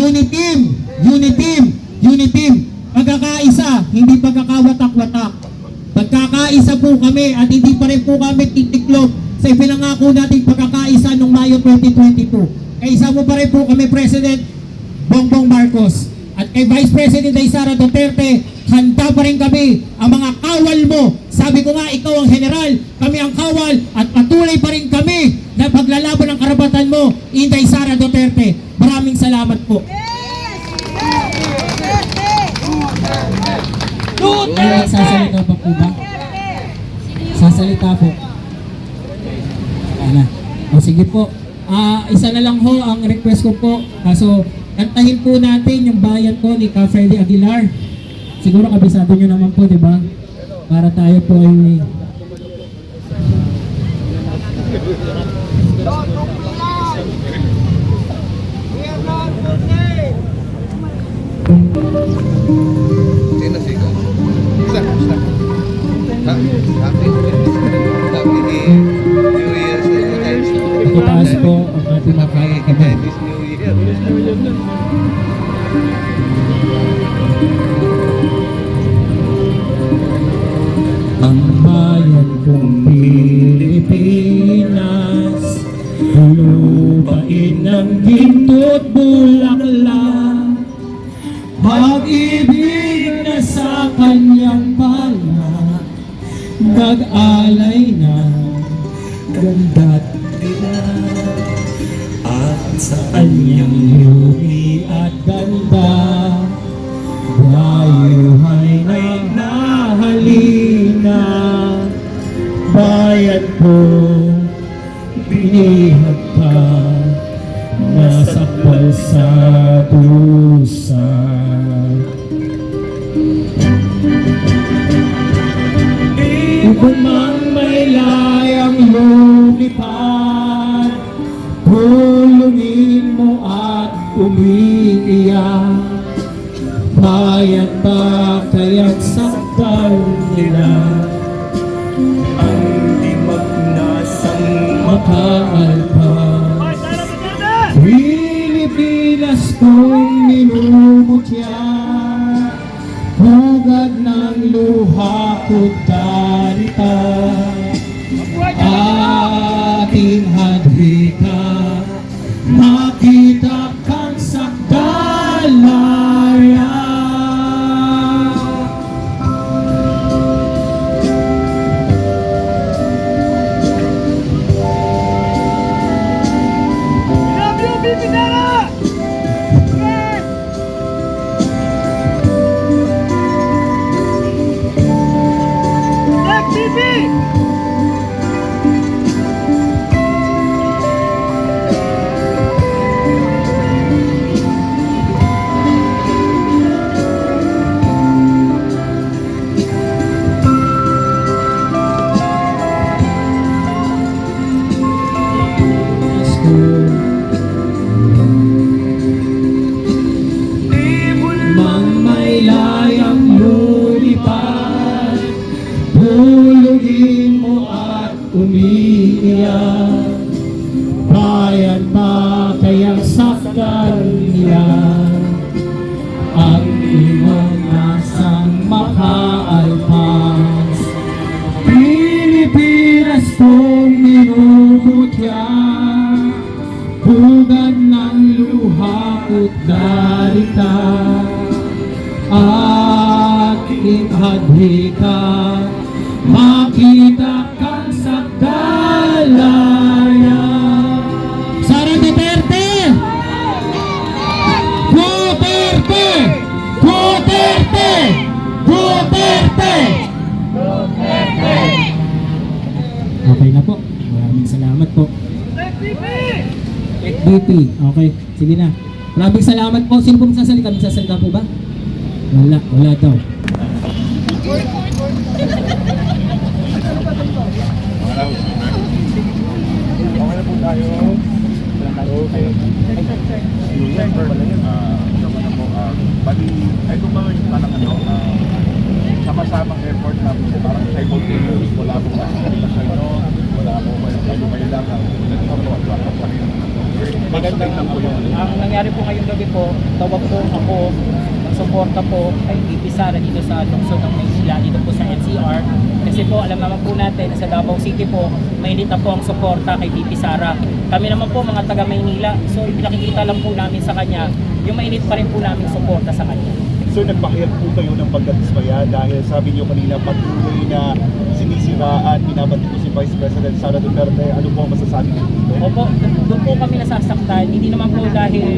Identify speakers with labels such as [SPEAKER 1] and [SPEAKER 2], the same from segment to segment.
[SPEAKER 1] Unity team, unity team, unity team. Pagkakaisa, hindi pagkakawatak-watak. Pagkakaisa po kami at hindi pa rin po kami titiklop sa ipinangako nating pagkakaisa noong Mayo 2022. Kaisa mo pa rin po kami, President Bongbong Marcos. At kay Vice President Sara Duterte, handa pa rin kami, ang mga kawal mo. Sabi ko nga, ikaw ang general, kami ang kawal, at patuloy pa rin kami na paglalaban ng karapatan mo, Inday Sara Duterte. Maraming salamat po. Sasalita pa po ba? Sasalita po. Ano? O sige po. Isa na lang ho ang request ko po. Kaso, kantahin po natin yung bayan po ni Ka Freddy Aguilar. Siguro kabisado nyo naman po, di ba? Para tayo po ay... Itaas po ang ating makakakabay. Ang bayan kong Pilipinas, lupain ng ginto't bulaklak, pag-ibig na sa kanyang palak, nag-alay na ganda't tila, at sa kanyang lumi at ganda, dayuhay nagnahalina. Bayan ko, binihag ka, nasakbal sa dusa. Kung mang may layang lumipad, tulungin mo at umiiyak. Bayan ba kaya't sakdal nila ang di magnasang makaalpas? Pilipinas kong minumutya, hugad ng luha ko't darita, ating hadwika, makita kang sakdalaya. Tulungin mo at umiiyak. Bayan ba kayang sakdal nila ang iyong nasang makaalpas? Pilipinas kong minumutya, hugad ng luha ko't darita, aking hadwika, makita kang sakdalaya. Sara Duterte! Duterte! Duterte! Duterte! Okay na po. Maraming salamat po. FBP! Okay, sige na. Maraming salamat po. Sino po magsasalita? Magsasalita po ba? Wala daw.
[SPEAKER 2] Okay na po tayo. Okay. Bali, ay kung mga yung parang sama-samang effort na parang simultaneous, wala po kasi sa inyo, wala po kayo lang, nagkakaroon sa rin.
[SPEAKER 3] Magandang
[SPEAKER 2] lang po yun.
[SPEAKER 3] Ang nangyari po ngayong gabi po, tawag po ako, nagsuporta po kay VP Sara dito sa lungsod ng Maynila, dito po sa NCR. Kasi po, alam naman po natin, sa Davao City po, mainit na po ang suporta kay VP Sara. Kami naman po, mga taga Maynila, so ipinakikita lang po namin sa kanya, yung mainit pa rin po namin suporta sa kanya.
[SPEAKER 4] So nagpahirap po kayo ng pagdadismaya dahil sabi niyo kanina patuloy na sinisiraan, binabati po si Vice President Sara Duterte. Ano po ang masasabi niyo dito?
[SPEAKER 3] Opo, doon po kami nasasaktan. Hindi naman po dahil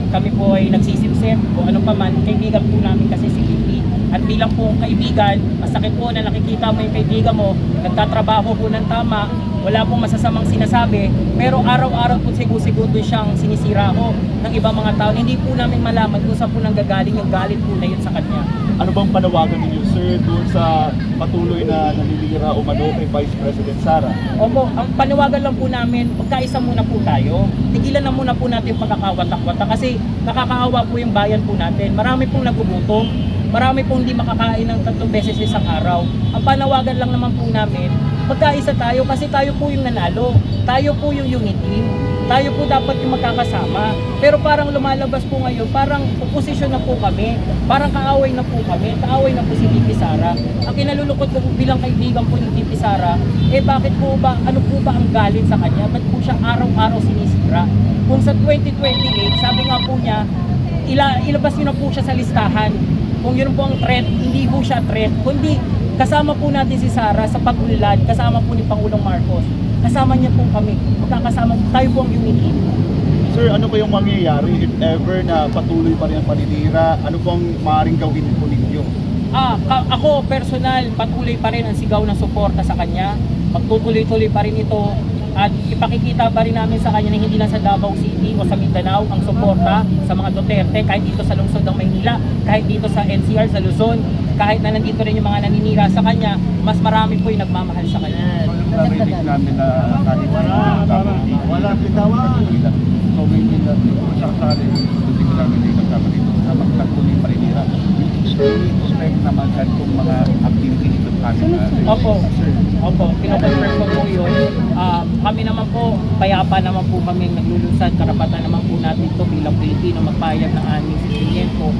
[SPEAKER 3] kami po ay nagsisipsip o ano pa man. Kaibigan po namin kasi si VP. At bilang po kaibigan, masakit po na nakikita mo yung kaibigan mo, nagtatrabaho po ng tama, wala pong masasamang sinasabi, pero araw-araw po sigu-segundo siyang sinisira ko ng ibang mga tao. Hindi po namin malaman kung saan po nanggagaling yung galit po na yun sa kanya.
[SPEAKER 4] Ano bang panawagan ninyo, sir, doon sa patuloy na naninira o mano kay Vice President Sara?
[SPEAKER 3] Opo, ang panawagan lang po namin, pagkaisa muna po tayo. Tigilan na muna po natin yung pagkakawatak-watak kasi nakakaawa po yung bayan po natin. Marami pong nagugutom, marami pong hindi makakain ng 3 beses isang araw. Ang panawagan lang naman po namin, pagkaisa tayo kasi tayo po yung nanalo. Tayo po yung unity. Tayo po dapat yung magkakasama. Pero parang lumalabas po ngayon, parang oposisyon na po kami. Parang kaaway na po kami. Kaaway na po si VP Sara. Ang kinalulukot ko bilang kaibigan po ni VP Sara, bakit po ba, ano po ba ang galit sa kanya? Ba't po siya araw-araw sinisira? Kung sa 2028, sabi nga po niya, ilabas niyo na po siya sa listahan. Kung yun po ang threat, hindi po siya threat, kundi kasama po natin si Sara sa pag-unlad, kasama po ni Pangulong Marcos. Kasama niya po kami, magkakasama, tayo po ang unity.
[SPEAKER 4] Sir, ano po yung mangyayari if ever na patuloy pa rin ang paninira? Ano pong maaaring gawin po ninyo?
[SPEAKER 3] Ako personal, patuloy pa rin ang sigaw ng suporta sa kanya. Magtutuloy-tuloy pa rin ito. At ipakikita pa rin namin sa kanya na hindi lang sa Davao City o sa Mindanao ang suporta sa mga Duterte, kahit dito sa lungsod ng Maynila, kahit dito sa NCR, sa Luzon, kahit na nandito rin yung mga naninira sa kanya, mas marami po yung nagmamahal sa kanya.
[SPEAKER 2] Narinig namin na kahit walang bitawan. So may sakasali, hindi ko namin din kasama dito na magpatuloy paninira. Expect naman kahit kung mga activities ito kami na.
[SPEAKER 3] Opo, kinoconfirm ko po yun. Kami naman po, payapa naman po kami naglulunsad, karapatan naman po natin ito bilang Pilipino magpahayag ng aming sentimiento.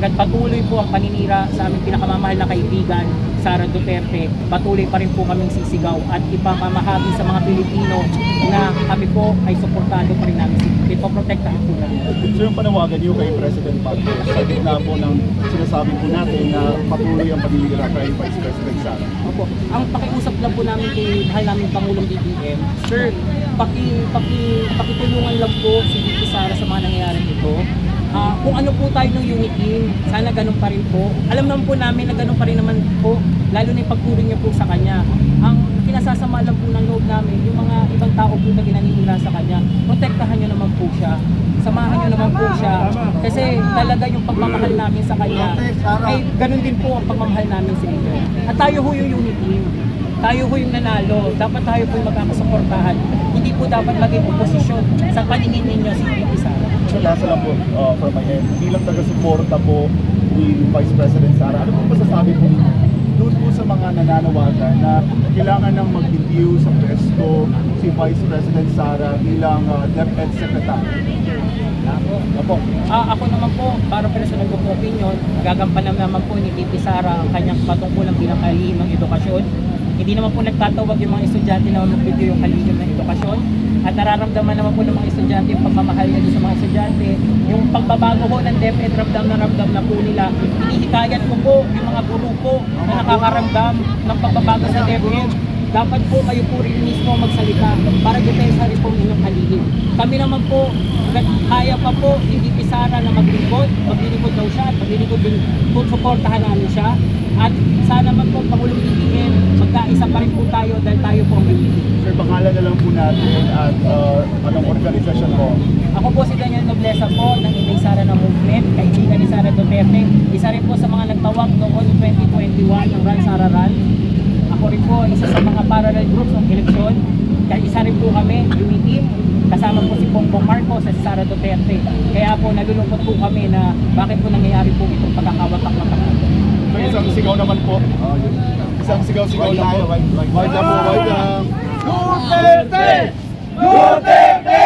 [SPEAKER 3] Patuloy po ang paninira sa aming pinakamamahal na kaibigan, Sara Duterte. Patuloy pa rin po kaming sisigaw at ipamamahagi sa mga Pilipino na kami po ay suportado pa rin namin. Ipoprotektahan po namin.
[SPEAKER 4] So yung panawagan niyo kay President Marcos sa gitna po ng sinasabi po natin na patuloy ang paninira kay Vice President Sara?
[SPEAKER 3] Opo, ang pakiusap lang po namin kay mahal namin Pangulong BBM, sir, pakitulungan lang po si VP Sara sa mga nangyayari ito. Kung ano po tayo ng unity, sana ganun pa rin po. Alam naman po namin na ganun pa rin naman po, lalo na yung pagtulong niyo po sa kanya. Ang kinasasama lang po ng loob namin, yung mga ibang tao po na ginanira sa kanya, protektahan niyo naman po siya. Samahan niyo naman po siya. Kasi talaga yung pagmamahal namin sa kanya, ay ganun din po ang pagmamahal namin sa inyo. At tayo ho yung unity. Tayo ho yung nanalo. Dapat tayo po yung magkakasuportahan. Hindi po dapat maging oposisyon sa paningin ninyo si VP Sara.
[SPEAKER 4] So last lang po, from my end, bilang taga-suporta po ni Vice President Sara, ano po masasabi po doon po sa mga nananawagan na kailangan nang mag-review sa pwesto si Vice President Sara bilang DepEd Secretary?
[SPEAKER 3] Opo. Ako naman po, para personal ko po opinion, gagampanan naman po ni VP Sara ang kanyang patungkulan bilang kalihim ng edukasyon. Hindi naman po nagtatawag yung mga estudyante na mag-video yung kalihim ng edukasyon. At nararamdaman naman po ng mga estudyante yung pagmamahal nila sa mga estudyante. Yung pagbabago ko ng DepEd, ramdam na po nila. Hinihikayat ko po yung mga guru po na nakakaramdam ng pagbabago sa DepEd. Dapat po kayo po rin mismo magsalita para depensa rin po ang inyong kalihim. Kami naman po, kaya pa po hindi Sara na maglingkod daw siya at maglilingkod din kung suportahan namin siya. At sana man po Pangulong BBM, magkaisa pa rin po tayo dahil tayo po ang unity.
[SPEAKER 4] Sir, pangalan na lang po natin at anong organisasyon po?
[SPEAKER 3] Ako po si Daniel Nobleza po ng Inday Sara na Movement, kaibigan ni Sara Duterte. Isa rin po sa mga nagtawag noong 2021 ng Run Sara Run. Ako rin po isa sa mga parallel groups ng eleksyon. Kaya isa rin po kami, unity. Kasama po si Bongbong Marcos at si Sara Duterte. Kaya po nalulungkot po kami na bakit po nangyayari po itong pagkakawatak-watak.
[SPEAKER 4] So, isang sigaw naman po. Isang sigaw-sigaw lang po. White lang po, white lang.
[SPEAKER 1] Duterte! Duterte!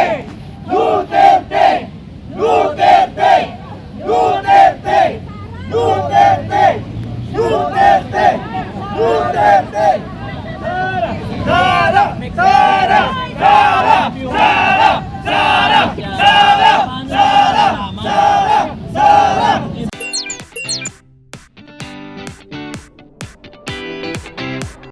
[SPEAKER 2] Duterte!